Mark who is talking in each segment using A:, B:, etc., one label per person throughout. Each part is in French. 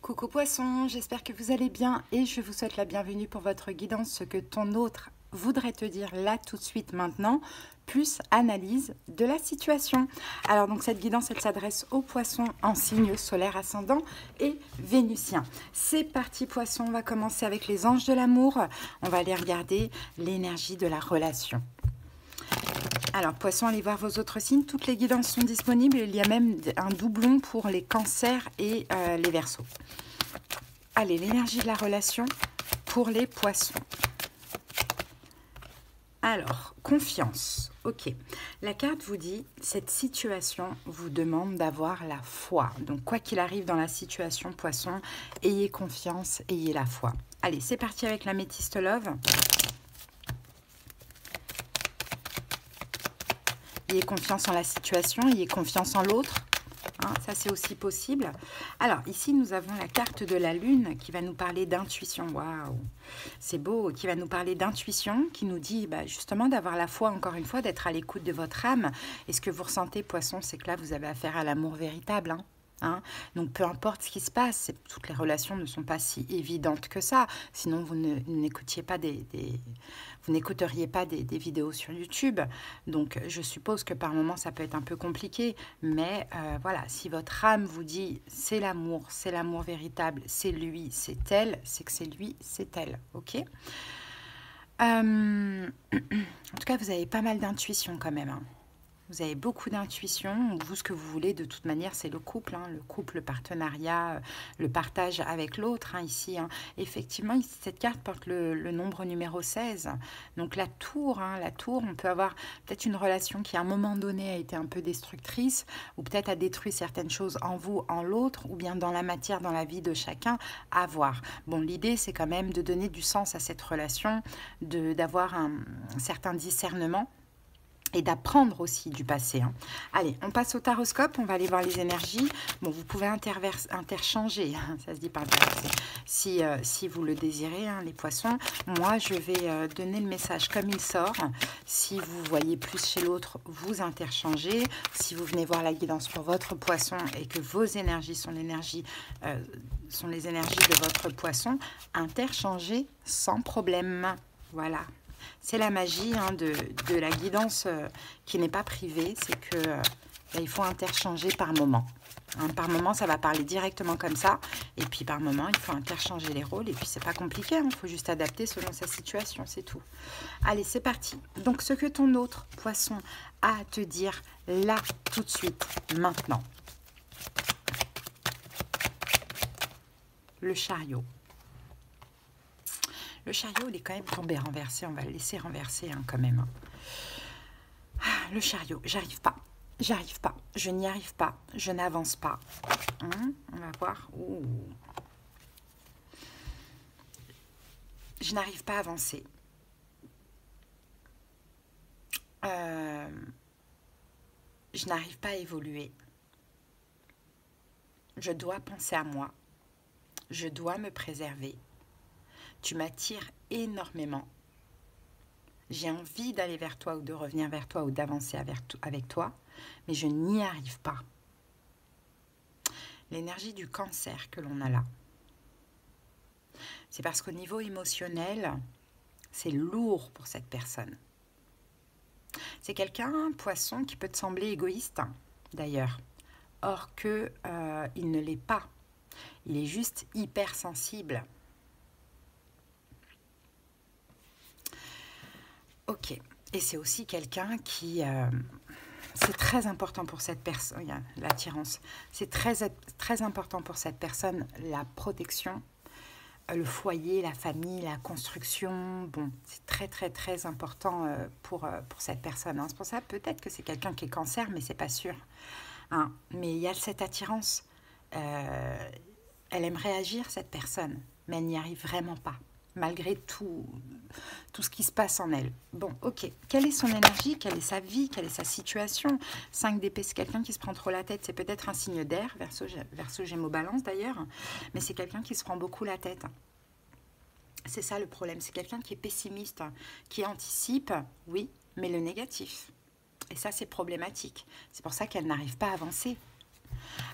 A: Coucou Poisson, j'espère que vous allez bien et je vous souhaite la bienvenue pour votre guidance, ce que ton autre voudrait te dire là tout de suite maintenant, plus analyse de la situation. Alors donc cette guidance, elle s'adresse aux Poissons en signe solaire ascendant et vénusien. C'est parti Poisson, on va commencer avec les anges de l'amour. On va aller regarder l'énergie de la relation. Alors, Poisson, allez voir vos autres signes. Toutes les guidances sont disponibles. Il y a même un doublon pour les cancers et les Verseaux. Allez, l'énergie de la relation pour les Poissons. Alors, confiance. Ok. La carte vous dit, cette situation vous demande d'avoir la foi. Donc, quoi qu'il arrive dans la situation, Poisson, ayez confiance, ayez la foi. Allez, c'est parti avec l'améthyste love. Ayez confiance en la situation, ayez confiance en l'autre. Hein, ça, c'est aussi possible. Alors, ici, nous avons la carte de la Lune qui va nous parler d'intuition. Waouh, c'est beau. Qui va nous parler d'intuition, qui nous dit justement d'avoir la foi, encore une fois, d'être à l'écoute de votre âme. Et ce que vous ressentez, Poisson, c'est que là, vous avez affaire à l'amour véritable. Hein. Donc, peu importe ce qui se passe, toutes les relations ne sont pas si évidentes que ça. Sinon, vous n'écoutiez pas vous n'écouteriez pas des vidéos sur YouTube. Donc, je suppose que par moments, ça peut être un peu compliqué. Mais voilà, si votre âme vous dit c'est l'amour véritable, c'est lui, c'est elle, c'est que c'est lui, c'est elle. Ok. En tout cas, vous avez pas mal d'intuition quand même. Hein. Vous avez beaucoup d'intuition. Vous, ce que vous voulez, de toute manière, c'est le couple. Hein, le couple, le partenariat, le partage avec l'autre, ici. Effectivement, ici, cette carte porte le nombre numéro 16. Donc, la tour, on peut avoir peut-être une relation qui, à un moment donné, a été un peu destructrice, ou peut-être a détruit certaines choses en vous, en l'autre, ou bien dans la matière, dans la vie de chacun, à voir. Bon, l'idée, c'est quand même de donner du sens à cette relation, d'avoir un certain discernement, et d'apprendre aussi du passé. Hein. Allez, on passe au taroscope, on va aller voir les énergies. Bon, vous pouvez interchanger, ça se dit par si vous le désirez, les Poissons. Moi, je vais donner le message comme il sort. Si vous voyez plus chez l'autre, vous interchangez. Si vous venez voir la guidance pour votre Poisson et que vos énergies sont les énergies de votre Poisson, interchangez sans problème. Voilà. C'est la magie de la guidance qui n'est pas privée, c'est que il faut interchanger par moment. Par moment, ça va parler directement comme ça, et puis par moment, il faut interchanger les rôles, et puis c'est pas compliqué, il faut juste adapter selon sa situation, c'est tout. Allez, c'est parti. Donc, ce que ton autre Poisson a à te dire là, tout de suite, maintenant. Le chariot. Le chariot, il est quand même tombé renversé. On va le laisser renverser quand même. Le chariot, j'arrive pas. J'arrive pas. Je n'y arrive pas. Je n'avance pas. On va voir. Ouh. Je n'arrive pas à avancer. Je n'arrive pas à évoluer. Je dois penser à moi. Je dois me préserver. Tu m'attires énormément. J'ai envie d'aller vers toi ou de revenir vers toi ou d'avancer avec toi, mais je n'y arrive pas. L'énergie du cancer que l'on a là, c'est parce qu'au niveau émotionnel, c'est lourd pour cette personne. C'est quelqu'un, Poisson, qui peut te sembler égoïste, d'ailleurs. Or que il ne l'est pas. Il est juste hypersensible. Ok, et c'est aussi quelqu'un qui, c'est très important pour cette personne, l'attirance, c'est très important pour cette personne, la protection, le foyer, la famille, la construction, bon, c'est très important pour cette personne. C'est pour ça peut-être que c'est quelqu'un qui est cancer, mais c'est pas sûr. Mais il y a cette attirance, elle aimerait agir cette personne, mais elle n'y arrive vraiment pas. Malgré tout ce qui se passe en elle. Bon, ok. Quelle est son énergie? Quelle est sa vie? Quelle est sa situation? 5 d'épée, c'est quelqu'un qui se prend trop la tête. C'est peut-être un signe d'air, Verseau, Gémeaux, Balance d'ailleurs. Mais c'est quelqu'un qui se prend beaucoup la tête. C'est ça le problème. C'est quelqu'un qui est pessimiste, qui anticipe, oui, mais le négatif. Et ça, c'est problématique. C'est pour ça qu'elle n'arrive pas à avancer.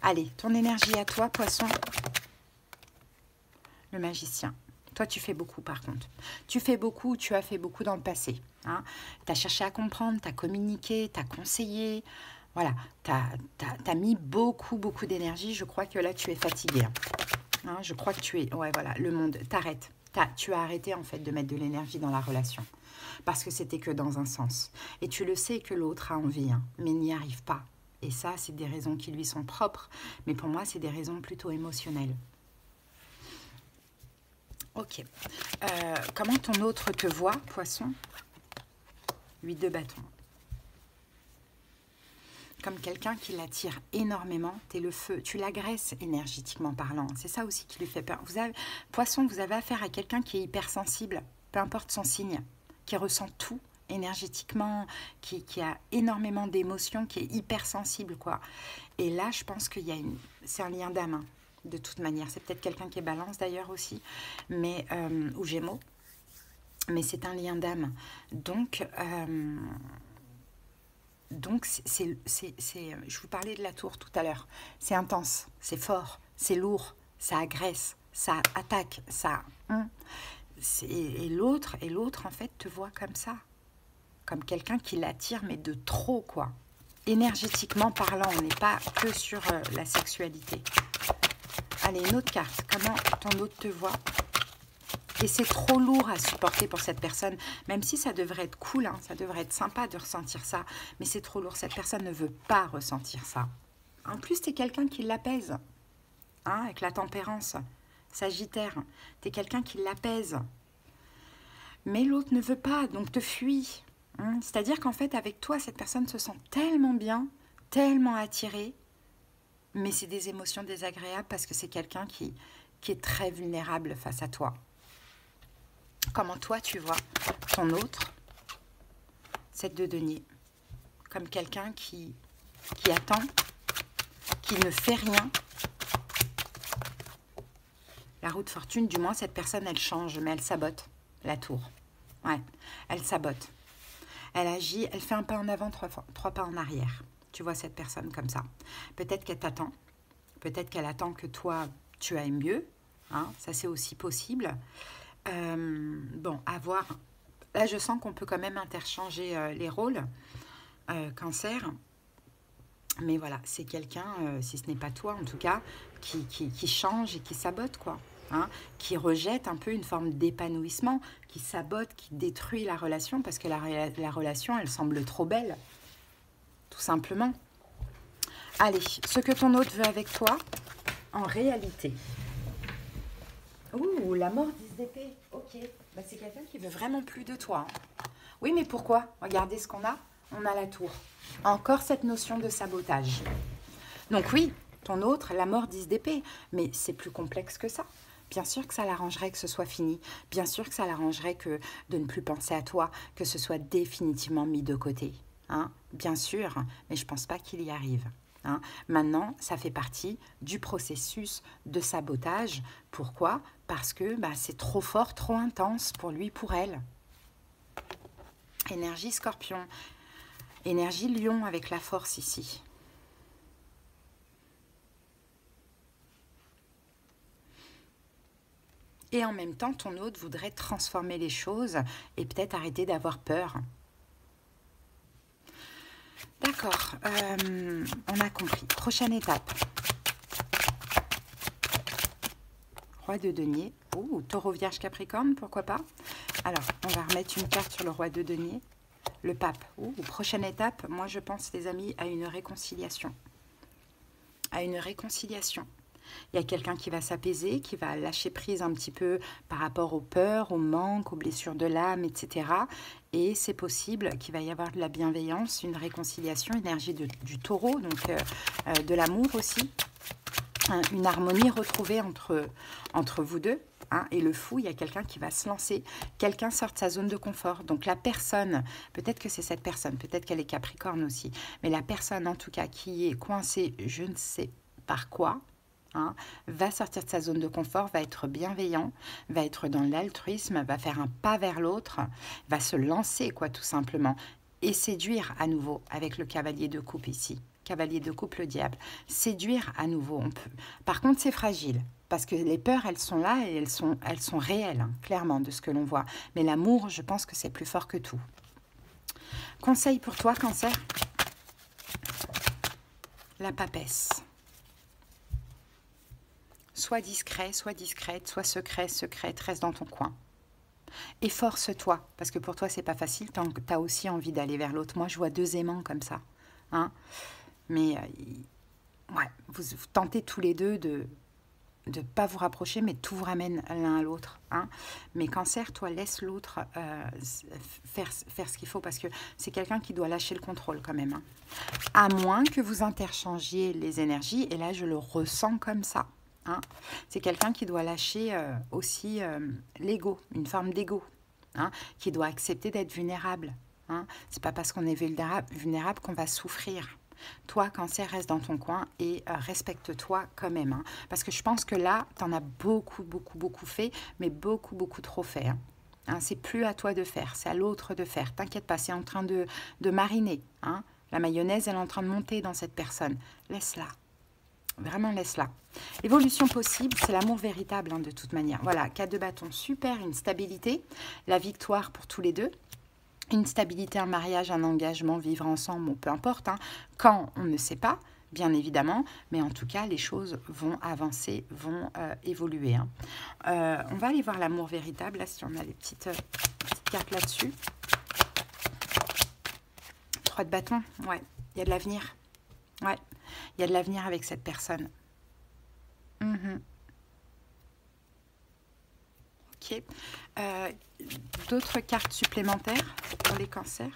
A: Allez, ton énergie à toi, Poisson. magicien. Toi, tu fais beaucoup par contre. Tu fais beaucoup, tu as fait beaucoup dans le passé. Hein. Tu as cherché à comprendre, tu as communiqué, tu as conseillé. Voilà, tu as mis beaucoup, beaucoup d'énergie. Je crois que là, tu es fatigué. Hein, je crois que tu es... Ouais, voilà, le monde, t'arrêtes. Tu as arrêté en fait de mettre de l'énergie dans la relation. Parce que c'était que dans un sens. Et tu le sais que l'autre a envie, hein, mais n'y arrive pas. Et ça, c'est des raisons qui lui sont propres. Mais pour moi, c'est des raisons plutôt émotionnelles. Ok. Comment ton autre te voit, poisson? 8 de bâton. Comme quelqu'un qui l'attire énormément, t'es le feu, tu l'agresses énergétiquement parlant. C'est ça aussi qui lui fait peur. Poisson, vous avez affaire à quelqu'un qui est hypersensible, peu importe son signe, qui ressent tout énergétiquement, qui a énormément d'émotions, qui est hypersensible, quoi. Et là, je pense qu'il y a c'est un lien d'âme, hein, de toute manière. C'est peut-être quelqu'un qui est balance d'ailleurs aussi, mais ou gémeaux. Mais c'est un lien d'âme. Donc, je vous parlais de la tour tout à l'heure. C'est intense, c'est fort, c'est lourd, ça agresse, ça attaque, ça... Et l'autre, en fait, te voit comme ça. Comme quelqu'un qui l'attire, mais de trop, quoi. Énergétiquement parlant, on n'est pas que sur la sexualité. Allez, une autre carte. Comment ton autre te voit? Et c'est trop lourd à supporter pour cette personne, même si ça devrait être cool, hein, ça devrait être sympa de ressentir ça, mais c'est trop lourd, cette personne ne veut pas ressentir ça. En plus, tu es quelqu'un qui l'apaise, hein, avec la tempérance, Sagittaire, tu es quelqu'un qui l'apaise. Mais l'autre ne veut pas, donc te fuit. Hein. C'est-à-dire qu'en fait, avec toi, cette personne se sent tellement bien, tellement attirée, mais c'est des émotions désagréables parce que c'est quelqu'un qui est très vulnérable face à toi. Comment toi, tu vois ton autre, 7 de denier, comme quelqu'un qui attend, qui ne fait rien. La roue de fortune, du moins, cette personne, elle change, mais elle sabote la tour. Ouais, elle sabote. Elle agit, elle fait un pas en avant, trois pas en arrière. Tu vois cette personne comme ça. Peut-être qu'elle t'attend. Peut-être qu'elle attend que toi, tu ailles mieux. Hein, ça, c'est aussi possible. Bon, à voir. Là, je sens qu'on peut quand même interchanger les rôles. Cancer. Mais voilà, c'est quelqu'un, si ce n'est pas toi en tout cas, qui change et qui sabote, quoi. Hein, qui rejette un peu une forme d'épanouissement, qui sabote, qui détruit la relation, parce que la relation, elle semble trop belle. Tout simplement. Allez, ce que ton autre veut avec toi, en réalité... Ouh, la mort 10 d'épée. Ok. Bah, c'est quelqu'un qui veut vraiment plus de toi. Hein. Oui, mais pourquoi? Regardez ce qu'on a. On a la tour. Encore cette notion de sabotage. Donc oui, ton autre, la mort 10 d'épée. Mais c'est plus complexe que ça. Bien sûr que ça l'arrangerait que ce soit fini. Bien sûr que ça l'arrangerait que de ne plus penser à toi, que ce soit définitivement mis de côté. Hein? Bien sûr, mais je ne pense pas qu'il y arrive. Hein. Maintenant, ça fait partie du processus de sabotage. Pourquoi? Parce que c'est trop fort, trop intense pour lui, pour elle. Énergie Scorpion, énergie Lion avec la force ici. Et en même temps, ton autre voudrait transformer les choses et peut-être arrêter d'avoir peur. D'accord, on a compris. Prochaine étape. Roi de denier. Oh, taureau, vierge, capricorne, pourquoi pas. Alors, on va remettre une carte sur le roi de denier. Le pape. Oh, prochaine étape, moi je pense, les amis, à une réconciliation. À une réconciliation. Il y a quelqu'un qui va s'apaiser, qui va lâcher prise un petit peu par rapport aux peurs, aux manques, aux blessures de l'âme, etc. Et c'est possible qu'il va y avoir de la bienveillance, une réconciliation, énergie du taureau, donc de l'amour aussi. Une harmonie retrouvée entre vous deux. Hein, et le fou, il y a quelqu'un qui va se lancer. Quelqu'un sort de sa zone de confort. Donc la personne, peut-être que c'est cette personne, peut-être qu'elle est capricorne aussi, mais la personne en tout cas qui est coincée, je ne sais par quoi, hein, va sortir de sa zone de confort, va être bienveillant, va être dans l'altruisme, va faire un pas vers l'autre, va se lancer, quoi, tout simplement, et séduire à nouveau avec le cavalier de coupe ici. Cavalier de coupe, le diable. Séduire à nouveau, on peut. Par contre, c'est fragile. parce que les peurs, elles sont là et elles sont réelles, hein, clairement, de ce que l'on voit. Mais l'amour, je pense que c'est plus fort que tout. Conseil pour toi, Cancer. La papesse. Sois discret, sois discrète, sois secret, secrète, reste dans ton coin. Efforce-toi, parce que pour toi, c'est pas facile, tu as aussi envie d'aller vers l'autre. Moi, je vois deux aimants comme ça. Hein, mais ouais, vous tentez tous les deux de ne pas vous rapprocher, mais tout vous ramène l'un à l'autre. Hein. Mais Cancer, toi, laisse l'autre faire ce qu'il faut, parce que c'est quelqu'un qui doit lâcher le contrôle quand même. Hein. À moins que vous interchangiez les énergies, et là, je le ressens comme ça. Hein. C'est quelqu'un qui doit lâcher aussi l'ego, une forme d'ego, hein, qui doit accepter d'être vulnérable. Hein. C'est pas parce qu'on est vulnérable qu'on va souffrir. Toi, Cancer, reste dans ton coin et respecte-toi quand même. Hein, parce que je pense que là, tu en as beaucoup, beaucoup, beaucoup fait, mais beaucoup, beaucoup trop fait. Hein. Hein, c'est plus à toi de faire, c'est à l'autre de faire. T'inquiète pas, c'est en train de mariner. Hein. La mayonnaise, elle est en train de monter dans cette personne. Laisse-la. Vraiment, laisse-la. Évolution possible, c'est l'amour véritable, hein, de toute manière. Voilà, 4 de bâton, super, une stabilité. La victoire pour tous les deux. Une stabilité, un mariage, un engagement, vivre ensemble, bon, peu importe. Hein. Quand, on ne sait pas, bien évidemment. Mais en tout cas, les choses vont avancer, vont évoluer. Hein. On va aller voir l'amour véritable, là, si on a les petites cartes là-dessus. 3 de bâton, ouais, il y a de l'avenir. Ouais, il y a de l'avenir avec cette personne. Ok. D'autres cartes supplémentaires pour les cancers?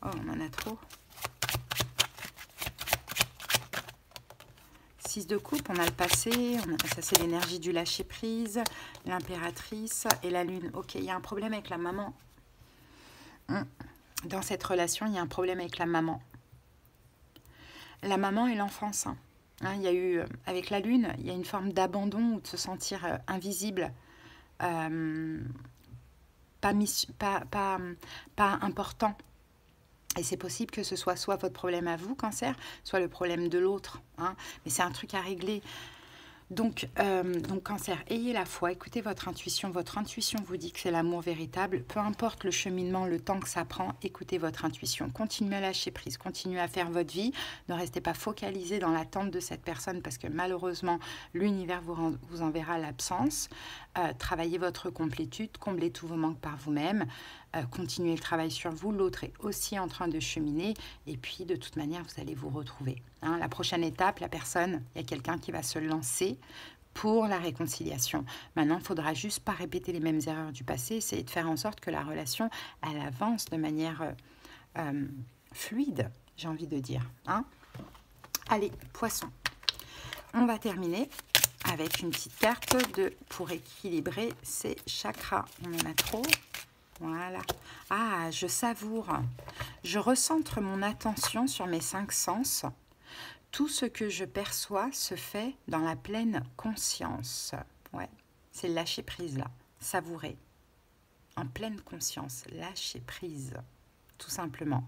A: Oh, on en a trop. 6 de coupe, on a le passé. Ça, c'est l'énergie du lâcher-prise. L'impératrice et la lune. Ok, il y a un problème avec la maman. Dans cette relation, il y a un problème avec la maman. La maman et l'enfance. Hein. Hein, il y a eu, avec la lune, il y a une forme d'abandon ou de se sentir invisible, pas important. Et c'est possible que ce soit votre problème à vous, Cancer, soit le problème de l'autre. Hein. Mais c'est un truc à régler. Donc, Cancer, ayez la foi, écoutez votre intuition vous dit que c'est l'amour véritable, peu importe le cheminement, le temps que ça prend, écoutez votre intuition, continuez à lâcher prise, continuez à faire votre vie, ne restez pas focalisé dans l'attente de cette personne parce que malheureusement, l'univers vous enverra l'absence, travaillez votre complétude, comblez tous vos manques par vous-même, continuez le travail sur vous, l'autre est aussi en train de cheminer et puis de toute manière, vous allez vous retrouver. Hein, la prochaine étape, la personne, il y a quelqu'un qui va se lancer pour la réconciliation. Maintenant, il ne faudra juste pas répéter les mêmes erreurs du passé, essayer de faire en sorte que la relation, elle avance de manière fluide, j'ai envie de dire. Hein. Allez, Poisson. On va terminer avec une petite carte pour équilibrer ses chakras. On en a trop. Voilà. Ah, je savoure. Je recentre mon attention sur mes 5 sens. Tout ce que je perçois se fait dans la pleine conscience. Ouais, c'est le lâcher prise là. Savourer. En pleine conscience. Lâcher prise. Tout simplement.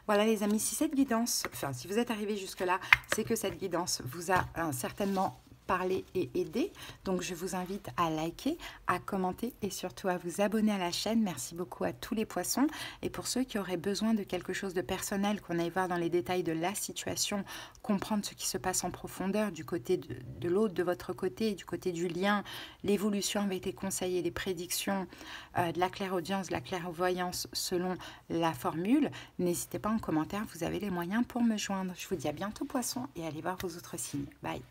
A: Voilà les amis, si cette guidance, enfin si vous êtes arrivé jusque là, c'est que cette guidance vous a certainement parler et aider. Donc, je vous invite à liker, à commenter et surtout à vous abonner à la chaîne. Merci beaucoup à tous les poissons. Et pour ceux qui auraient besoin de quelque chose de personnel, qu'on aille voir dans les détails de la situation, comprendre ce qui se passe en profondeur du côté de l'autre, de votre côté, du côté du lien, l'évolution avec les conseils et les prédictions, de la clairaudience, de la clairvoyance selon la formule, n'hésitez pas en commentaire, vous avez les moyens pour me joindre. Je vous dis à bientôt poissons et allez voir vos autres signes. Bye!